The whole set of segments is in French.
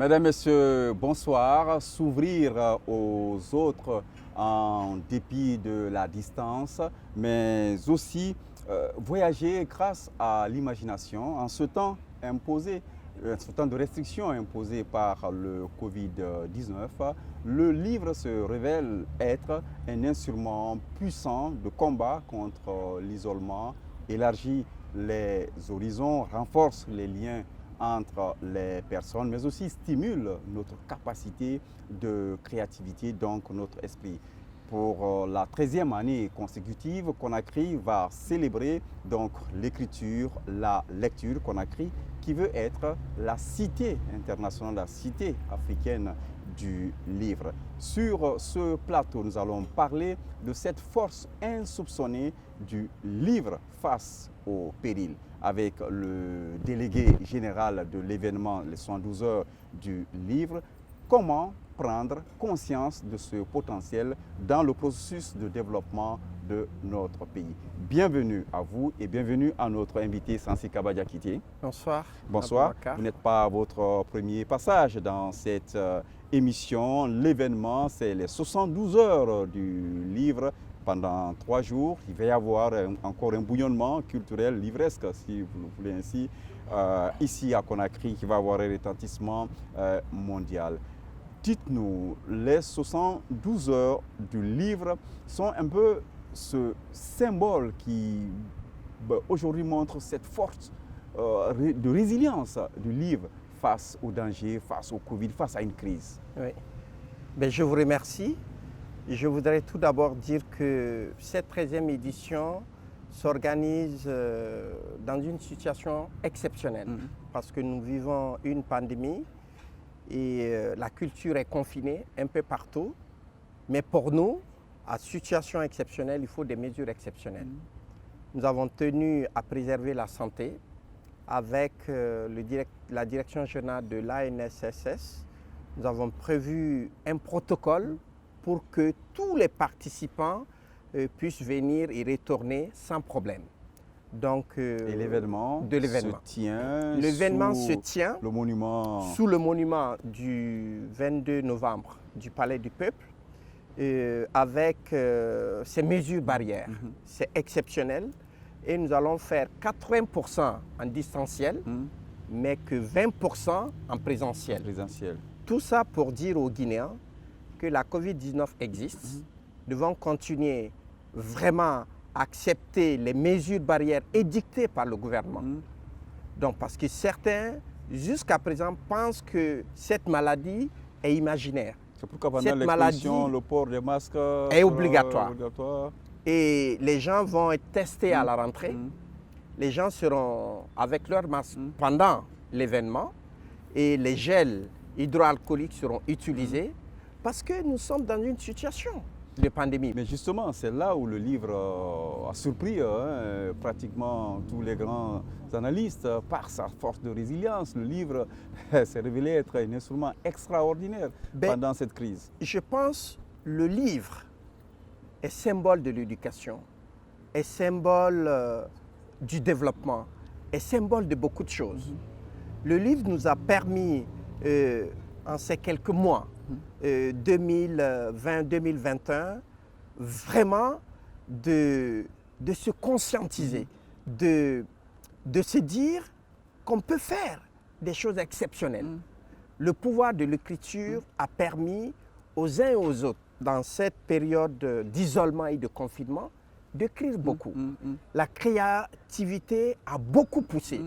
Mesdames, Messieurs, bonsoir. S'ouvrir aux autres en dépit de la distance, mais aussi voyager grâce à l'imagination en ce temps imposé, ce temps de restriction imposé par le Covid-19. Le livre se révèle être un instrument puissant de combat contre l'isolement, élargit les horizons, renforce les liens entre les personnes, mais aussi stimule notre capacité de créativité, donc notre esprit. Pour la 13e année consécutive, Conakry va célébrer donc l'écriture, la lecture. Conakry qui veut être la cité internationale, la cité africaine du livre. Sur ce plateau, nous allons parler de cette force insoupçonnée du livre face au péril, avec le délégué général de l'événement, les 112 heures du livre. Comment prendre conscience de ce potentiel dans le processus de développement de notre pays. Bienvenue à vous et bienvenue à notre invité Sansi Kaba Diakité. Bonsoir. Bonsoir. Vous n'êtes pas à votre premier passage dans cette émission. L'événement, c'est les 72 heures du livre. Pendant 3 jours, il va y avoir encore un bouillonnement culturel livresque, si vous le voulez ainsi, ici à Conakry, qui va avoir un retentissement mondial. Dites-nous, les 72 heures du livre sont un peu ce symbole qui aujourd'hui montre cette force de résilience du livre face au danger, face au Covid, face à une crise. Oui. Je vous remercie. Je voudrais tout d'abord dire que cette 13e édition s'organise dans une situation exceptionnelle parce que nous vivons une pandémie et la culture est confinée un peu partout. Mais pour nous, à situation exceptionnelle, il faut des mesures exceptionnelles. Nous avons tenu à préserver la santé avec la direction générale de l'ANSSS. Nous avons prévu un protocole pour que tous les participants puissent venir et retourner sans problème. Donc, et l'événement se tient sous le monument du 22 novembre du Palais du Peuple avec ces mesures barrières. C'est exceptionnel et nous allons faire 80% en distanciel, mais que 20% en présentiel. Tout ça pour dire aux Guinéens que la Covid-19 existe. Nous devons continuer vraiment à accepter les mesures barrières édictées par le gouvernement. Donc, parce que certains, jusqu'à présent, pensent que cette maladie est imaginaire. C'est pourquoi pendant l'exposition, le port des masques est obligatoire. Et les gens vont être testés à la rentrée. Les gens seront avec leur masque pendant l'événement et les gels hydroalcooliques seront utilisés. Parce que nous sommes dans une situation de pandémie. Mais justement, c'est là où le livre a surpris pratiquement tous les grands analystes par sa force de résilience. Le livre s'est révélé être un instrument extraordinaire pendant cette crise. Je pense que le livre est symbole de l'éducation, est symbole du développement, est symbole de beaucoup de choses. Le livre nous a permis, en ces quelques mois, 2020-2021, vraiment de se conscientiser, de se dire qu'on peut faire des choses exceptionnelles. Le pouvoir de l'écriture a permis aux uns et aux autres, dans cette période d'isolement et de confinement, d'écrire beaucoup. La créativité a beaucoup poussé.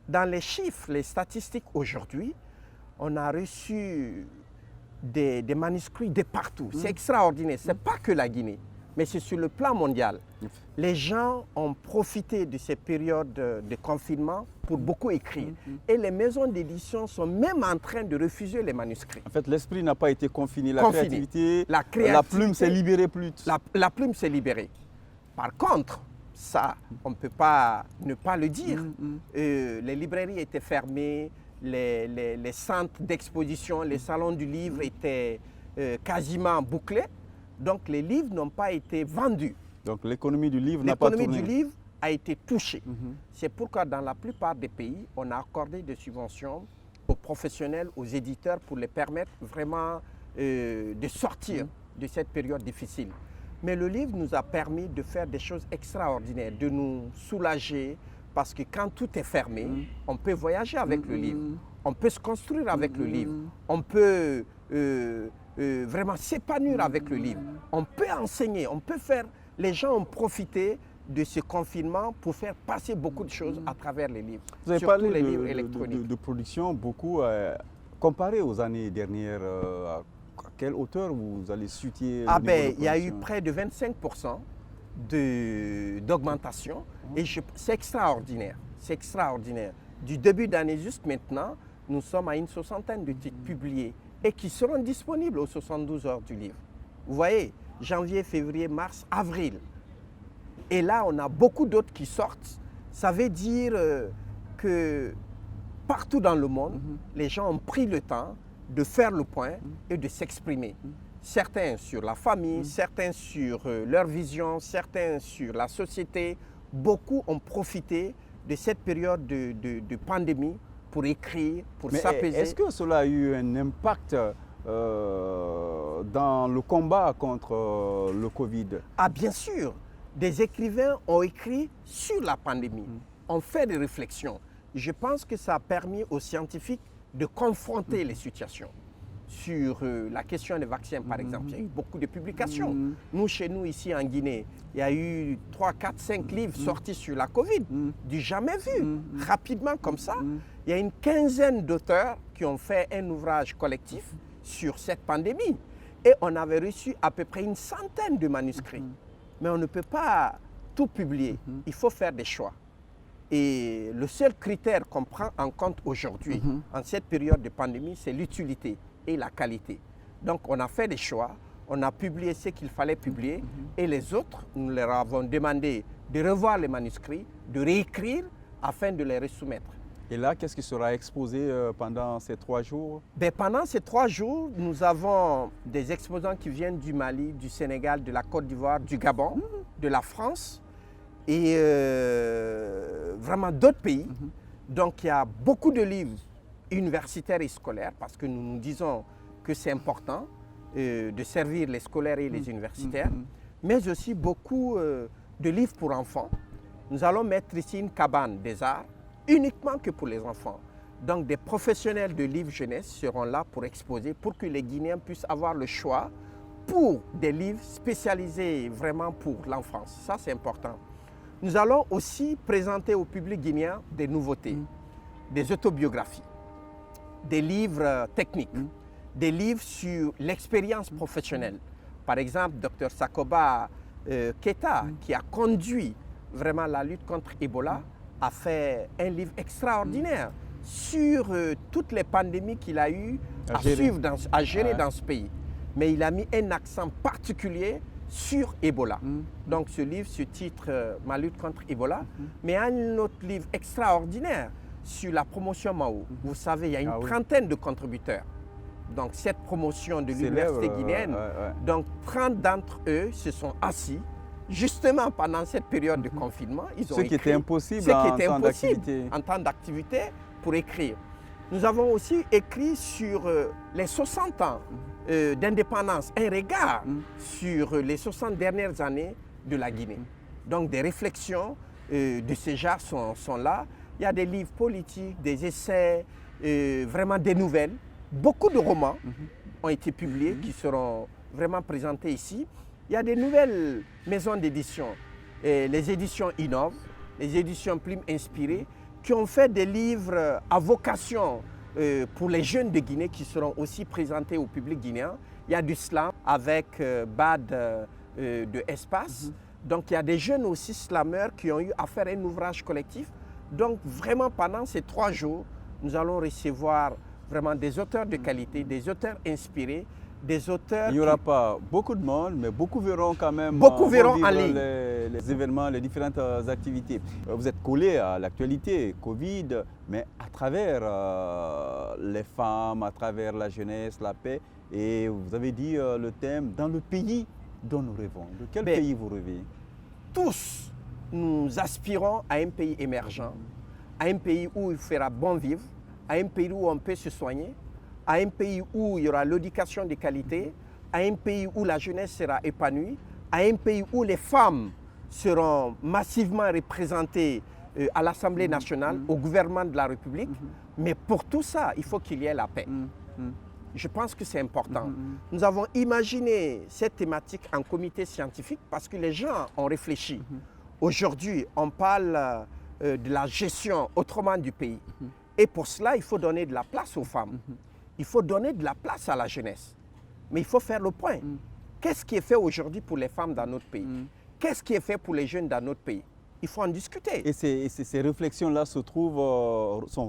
Dans les chiffres, les statistiques aujourd'hui, on a reçu des manuscrits de partout. C'est extraordinaire. Ce n'est pas que la Guinée, mais c'est sur le plan mondial. Les gens ont profité de ces périodes de confinement pour beaucoup écrire. Et les maisons d'édition sont même en train de refuser les manuscrits. En fait, l'esprit n'a pas été confiné. La créativité, la plume s'est libérée plus. La plume s'est libérée. Par contre, ça, on ne peut pas ne pas le dire. Les librairies étaient fermées. Les centres d'exposition, les salons du livre étaient quasiment bouclés. Donc les livres n'ont pas été vendus. Donc l'économie du livre n'a pas tourné. L'économie du livre a été touchée. C'est pourquoi dans la plupart des pays, on a accordé des subventions aux professionnels, aux éditeurs pour les permettre vraiment de sortir de cette période difficile. Mais le livre nous a permis de faire des choses extraordinaires, de nous soulager, parce que quand tout est fermé, on peut voyager avec le livre, on peut se construire avec le livre, on peut vraiment s'épanouir avec le livre, on peut enseigner, on peut faire, les gens ont profité de ce confinement pour faire passer beaucoup de choses à travers les livres, Vous avez surtout parlé les livres électroniques. de production beaucoup, comparé aux années dernières, à quelle hauteur vous allez situer Ah le niveau de ben, il y a eu production? près de 25% d'augmentation et c'est extraordinaire. C'est extraordinaire. Du début d'année jusqu'à maintenant, nous sommes à une soixantaine de titres publiés et qui seront disponibles aux 72 heures du livre. Vous voyez, janvier, février, mars, avril. Et là, on a beaucoup d'autres qui sortent. Ça veut dire que partout dans le monde, les gens ont pris le temps de faire le point et de s'exprimer. Certains sur la famille, certains sur leur vision, certains sur la société. Beaucoup ont profité de cette période de pandémie pour écrire, pour s'apaiser. Est-ce que cela a eu un impact dans le combat contre le Covid? Ah bien sûr, des écrivains ont écrit sur la pandémie, ont fait des réflexions. Je pense que ça a permis aux scientifiques de confronter les situations. Sur la question des vaccins, par exemple, il y a eu beaucoup de publications. Nous, chez nous, ici en Guinée, il y a eu 3, 4, 5 livres sortis sur la Covid, du jamais vu, rapidement comme ça. Il y a une quinzaine d'auteurs qui ont fait un ouvrage collectif sur cette pandémie. Et on avait reçu à peu près une centaine de manuscrits. Mais on ne peut pas tout publier, il faut faire des choix. Et le seul critère qu'on prend en compte aujourd'hui, en cette période de pandémie, c'est l'utilité et la qualité. Donc on a fait des choix, on a publié ce qu'il fallait publier et les autres, nous leur avons demandé de revoir les manuscrits, de réécrire afin de les resoumettre. Et là, qu'est-ce qui sera exposé pendant ces 3 jours? Ben, pendant ces 3 jours, nous avons des exposants qui viennent du Mali, du Sénégal, de la Côte d'Ivoire, du Gabon, de la France et vraiment d'autres pays. Donc il y a beaucoup de livres universitaires et scolaires parce que nous nous disons que c'est important de servir les scolaires et les universitaires, mais aussi beaucoup de livres pour enfants. Nous allons mettre ici une cabane des arts uniquement que pour les enfants. Donc des professionnels de livres jeunesse seront là pour exposer, pour que les Guinéens puissent avoir le choix pour des livres spécialisés vraiment pour l'enfance. Ça, c'est important. Nous allons aussi présenter au public guinéen des nouveautés, des autobiographies, des livres techniques, des livres sur l'expérience professionnelle. Par exemple, Dr Sakoba Keita, qui a conduit vraiment la lutte contre Ebola, a fait un livre extraordinaire sur toutes les pandémies qu'il a eu à gérer dans ce pays. Mais il a mis un accent particulier sur Ebola. Donc ce livre se titre Ma lutte contre Ebola, mais un autre livre extraordinaire sur la promotion Mao. Vous savez, il y a une trentaine de contributeurs. Donc cette promotion de l'université guinéenne, donc 30 d'entre eux se sont assis justement pendant cette période de confinement. Ils ont ce qui était impossible en temps d'activité pour écrire. Nous avons aussi écrit sur les 60 ans d'indépendance, un regard sur les 60 dernières années de la Guinée. Donc des réflexions de ce genre sont là. Il y a des livres politiques, des essais, vraiment des nouvelles. Beaucoup de romans ont été publiés qui seront vraiment présentés ici. Il y a des nouvelles maisons d'édition, les éditions Innov, les éditions Plume Inspirées, qui ont fait des livres à vocation pour les jeunes de Guinée qui seront aussi présentés au public guinéen. Il y a du slam avec Bad de Espace. Donc il y a des jeunes aussi slameurs qui ont eu à faire un ouvrage collectif. Donc vraiment pendant ces 3 jours, nous allons recevoir vraiment des auteurs de qualité, des auteurs inspirés, des auteurs... Il n'y aura pas beaucoup de monde, mais beaucoup verront quand même en ligne les événements, les différentes activités. Vous êtes collé à l'actualité, Covid, mais à travers les femmes, à travers la jeunesse, la paix. Et vous avez dit le thème « Dans le pays dont nous rêvons ». De quel pays vous rêvez? Tous, nous aspirons à un pays émergent, à un pays où il fera bon vivre, à un pays où on peut se soigner, à un pays où il y aura l'éducation de qualité, à un pays où la jeunesse sera épanouie, à un pays où les femmes seront massivement représentées à l'Assemblée nationale, au gouvernement de la République. Mais pour tout ça, il faut qu'il y ait la paix. Je pense que c'est important. Nous avons imaginé cette thématique en comité scientifique parce que les gens ont réfléchi. Aujourd'hui, on parle de la gestion autrement du pays. Et pour cela, il faut donner de la place aux femmes. Il faut donner de la place à la jeunesse. Mais il faut faire le point. Qu'est-ce qui est fait aujourd'hui pour les femmes dans notre pays? Qu'est-ce qui est fait pour les jeunes dans notre pays? Il faut en discuter. Et ces réflexions-là sont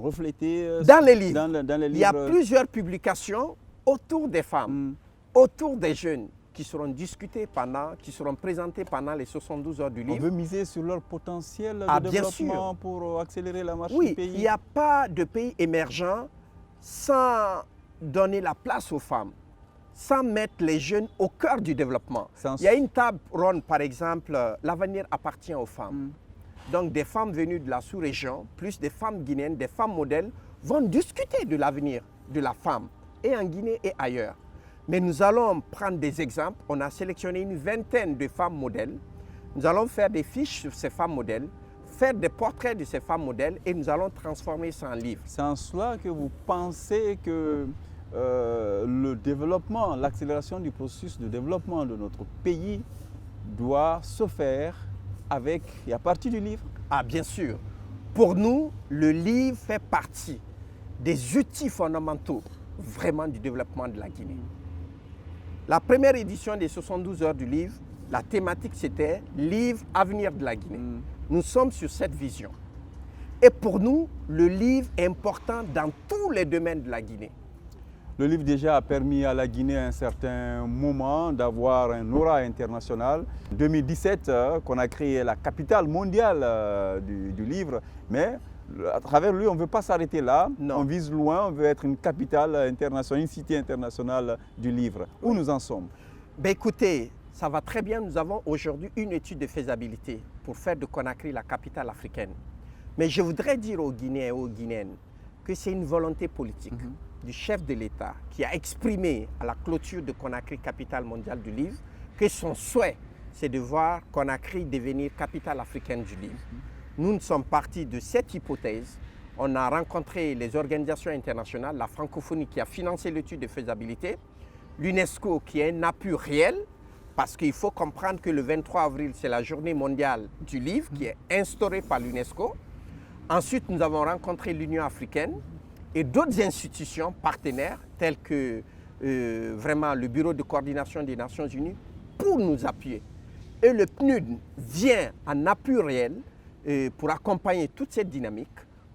reflétées dans les livres. Dans les livres. Il y a plusieurs publications autour des femmes, autour des jeunes, qui seront discutées qui seront présentées pendant les 72 heures du livre. On veut miser sur leur potentiel de développement pour accélérer la marche du pays. Oui, il n'y a pas de pays émergent sans donner la place aux femmes, sans mettre les jeunes au cœur du développement. Il y a une table ronde, par exemple, l'avenir appartient aux femmes. Donc des femmes venues de la sous-région, plus des femmes guinéennes, des femmes modèles, vont discuter de l'avenir de la femme, et en Guinée et ailleurs. Mais nous allons prendre des exemples. On a sélectionné une vingtaine de femmes modèles. Nous allons faire des fiches sur ces femmes modèles, faire des portraits de ces femmes modèles et nous allons transformer ça en livre. C'est en cela que vous pensez que le développement, l'accélération du processus de développement de notre pays doit se faire avec et à partir du livre? Ah, bien sûr. Pour nous, le livre fait partie des outils fondamentaux vraiment du développement de la Guinée. La première édition des 72 heures du livre, la thématique c'était « Livre, avenir de la Guinée ». Nous sommes sur cette vision. Et pour nous, le livre est important dans tous les domaines de la Guinée. Le livre déjà a permis à la Guinée à un certain moment d'avoir un aura international. En 2017, qu'on a créé la capitale mondiale du livre, mais à travers lui, on ne veut pas s'arrêter là. Non. On vise loin, on veut être une capitale internationale, une cité internationale du livre. Où nous en sommes? Ben écoutez, ça va très bien. Nous avons aujourd'hui une étude de faisabilité pour faire de Conakry la capitale africaine. Mais je voudrais dire aux Guinéens et aux Guinéennes que c'est une volonté politique du chef de l'État qui a exprimé à la clôture de Conakry, capitale mondiale du livre, que son souhait, c'est de voir Conakry devenir capitale africaine du livre. Nous sommes partis de cette hypothèse. On a rencontré les organisations internationales, la francophonie qui a financé l'étude de faisabilité, l'UNESCO qui est un appui réel, parce qu'il faut comprendre que le 23 avril, c'est la journée mondiale du livre qui est instaurée par l'UNESCO. Ensuite, nous avons rencontré l'Union africaine et d'autres institutions partenaires telles que vraiment le Bureau de coordination des Nations Unies pour nous appuyer. Et le PNUD vient en appui réel pour accompagner toute cette dynamique,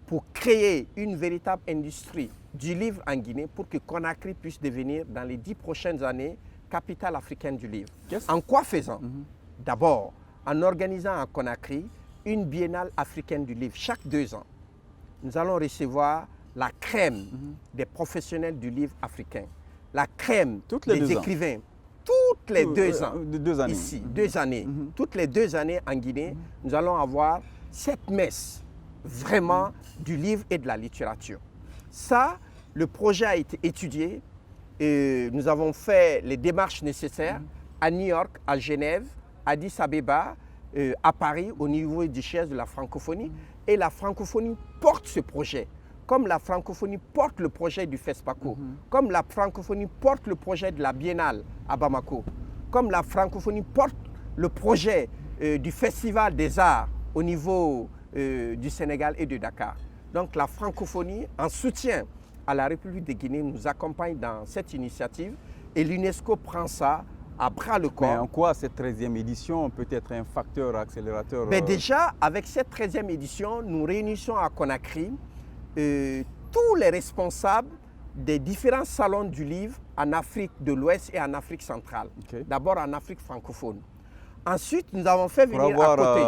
pour créer une véritable industrie du livre en Guinée pour que Conakry puisse devenir dans les 10 prochaines années capitale africaine du livre. En quoi faisant? D'abord, en organisant à Conakry une biennale africaine du livre chaque 2 ans. Nous allons recevoir la crème des professionnels du livre africain, la crème des écrivains. Toutes les 2 ans, 2 années. Ici, 2 années. Toutes les 2 années en Guinée, nous allons avoir cette messe vraiment du livre et de la littérature. Ça, le projet a été étudié et nous avons fait les démarches nécessaires à New York, à Genève, à Addis Abeba, à Paris, au niveau du siège de la francophonie. Et la francophonie porte ce projet. Comme la francophonie porte le projet du FESPACO, comme la francophonie porte le projet de la Biennale à Bamako, comme la francophonie porte le projet du Festival des Arts au niveau du Sénégal et de Dakar. Donc la francophonie, en soutien à la République de Guinée, nous accompagne dans cette initiative et l'UNESCO prend ça à bras le corps. Mais en quoi cette 13e édition peut être un facteur accélérateur? Déjà, avec cette 13e édition, nous réunissons à Conakry tous les responsables des différents salons du livre en Afrique de l'Ouest et en Afrique centrale. D'abord en Afrique francophone. Ensuite, nous avons fait venir à côté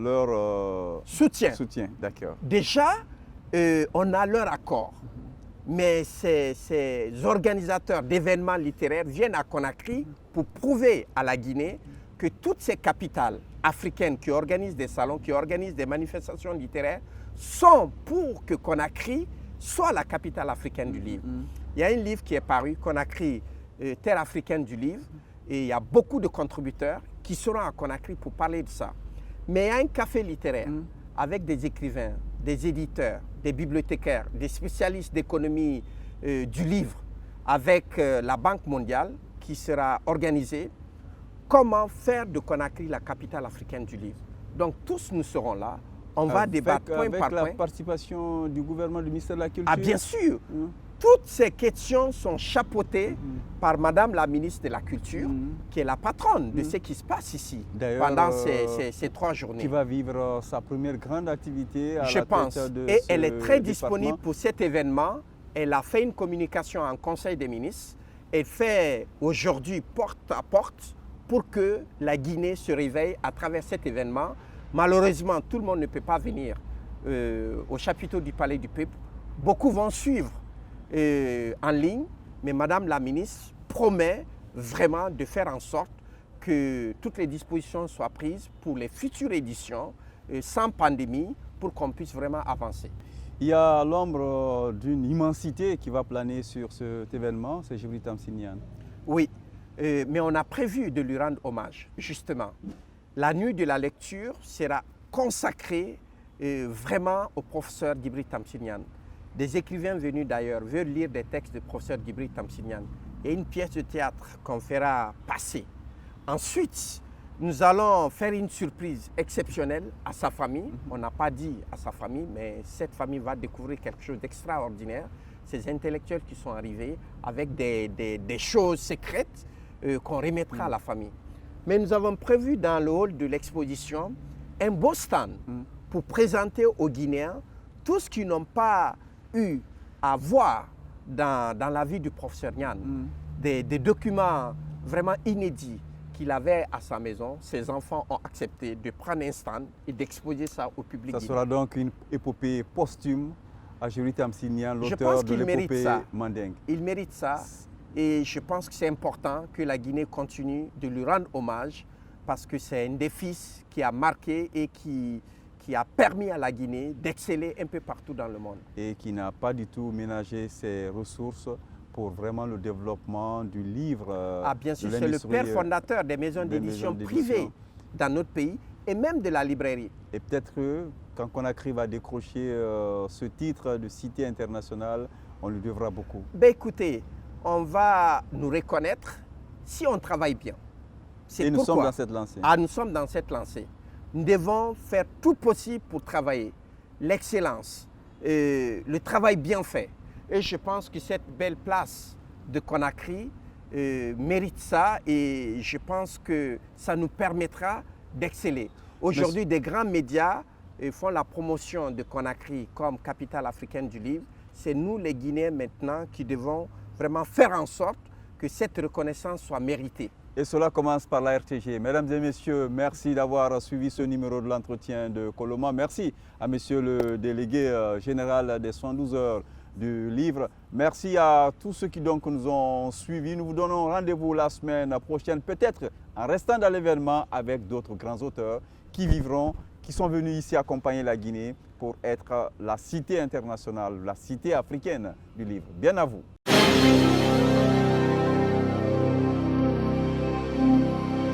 leur soutien. D'accord. Déjà, on a leur accord. Mais ces organisateurs d'événements littéraires viennent à Conakry pour prouver à la Guinée que toutes ces capitales africaines qui organisent des salons, qui organisent des manifestations littéraires, sont pour que Conakry soit la capitale africaine du livre. Il y a un livre qui est paru, Conakry, Terre africaine du livre, et il y a beaucoup de contributeurs qui seront à Conakry pour parler de ça. Mais il y a un café littéraire avec des écrivains, des éditeurs, des bibliothécaires, des spécialistes d'économie du livre, avec la Banque mondiale qui sera organisé. Comment faire de Conakry la capitale africaine du livre? Donc tous nous serons là. On va débattre point par point. Avec la participation du gouvernement, du ministère de la Culture? Ah bien sûr. Toutes ces questions sont chapeautées par Madame la ministre de la Culture, qui est la patronne de ce qui se passe ici pendant ces 3 journées. Qui va vivre sa première grande activité à Je la pense. tête de Et ce elle est très département. disponible pour cet événement. Elle a fait une communication en Conseil des ministres. Elle fait aujourd'hui porte à porte pour que la Guinée se réveille à travers cet événement. Malheureusement, tout le monde ne peut pas venir au chapiteau du Palais du Peuple. Beaucoup vont suivre en ligne, mais Madame la ministre promet vraiment de faire en sorte que toutes les dispositions soient prises pour les futures éditions sans pandémie pour qu'on puisse vraiment avancer. Il y a l'ombre d'une immensité qui va planer sur cet événement, c'est Djibril Tamsir Niane. Oui, mais on a prévu de lui rendre hommage, justement. La nuit de la lecture sera consacrée vraiment au professeur Djibril Tamsir Niane. Des écrivains venus d'ailleurs veulent lire des textes du professeur Djibril Tamsir Niane et une pièce de théâtre qu'on fera passer. Ensuite, nous allons faire une surprise exceptionnelle à sa famille. On n'a pas dit à sa famille, mais cette famille va découvrir quelque chose d'extraordinaire. Ces intellectuels qui sont arrivés avec des choses secrètes qu'on remettra à la famille. Mais nous avons prévu dans le hall de l'exposition un beau stand pour présenter aux Guinéens tout ce qu'ils n'ont pas eu à voir dans la vie du professeur Niane. Des documents vraiment inédits qu'il avait à sa maison. Ses enfants ont accepté de prendre un stand et d'exposer ça au public. Ça sera donc une épopée posthume à Djibril Tamsir Niane, Je l'auteur pense de qu'il mérite l'épopée ça. Mandingue. Il mérite ça et je pense que c'est important que la Guinée continue de lui rendre hommage parce que c'est un des fils qui a marqué et qui a permis à la Guinée d'exceller un peu partout dans le monde. Et qui n'a pas du tout ménagé ses ressources pour vraiment le développement du livre. Ah bien sûr, c'est le père fondateur des maisons d'édition privées dans notre pays et même de la librairie. Et peut-être que quand Conakry va décrocher ce titre de cité internationale, on lui devra beaucoup. Ben écoutez, on va nous reconnaître si on travaille bien. Et nous sommes dans cette lancée. Ah, nous sommes dans cette lancée. Nous devons faire tout possible pour travailler. L'excellence, le travail bien fait. Et je pense que cette belle place de Conakry mérite ça et je pense que ça nous permettra d'exceller. Aujourd'hui, des grands médias font la promotion de Conakry comme capitale africaine du livre. C'est nous, les Guinéens, maintenant, qui devons vraiment faire en sorte que cette reconnaissance soit méritée. Et cela commence par la RTG. Mesdames et messieurs, merci d'avoir suivi ce numéro de l'entretien de Coloma. Merci à monsieur le délégué général des 112 heures du livre. Merci à tous ceux qui donc nous ont suivis. Nous vous donnons rendez-vous la semaine prochaine, peut-être en restant dans l'événement avec d'autres grands auteurs qui vivront, qui sont venus ici accompagner la Guinée pour être la cité internationale, la cité africaine du livre. Bien à vous.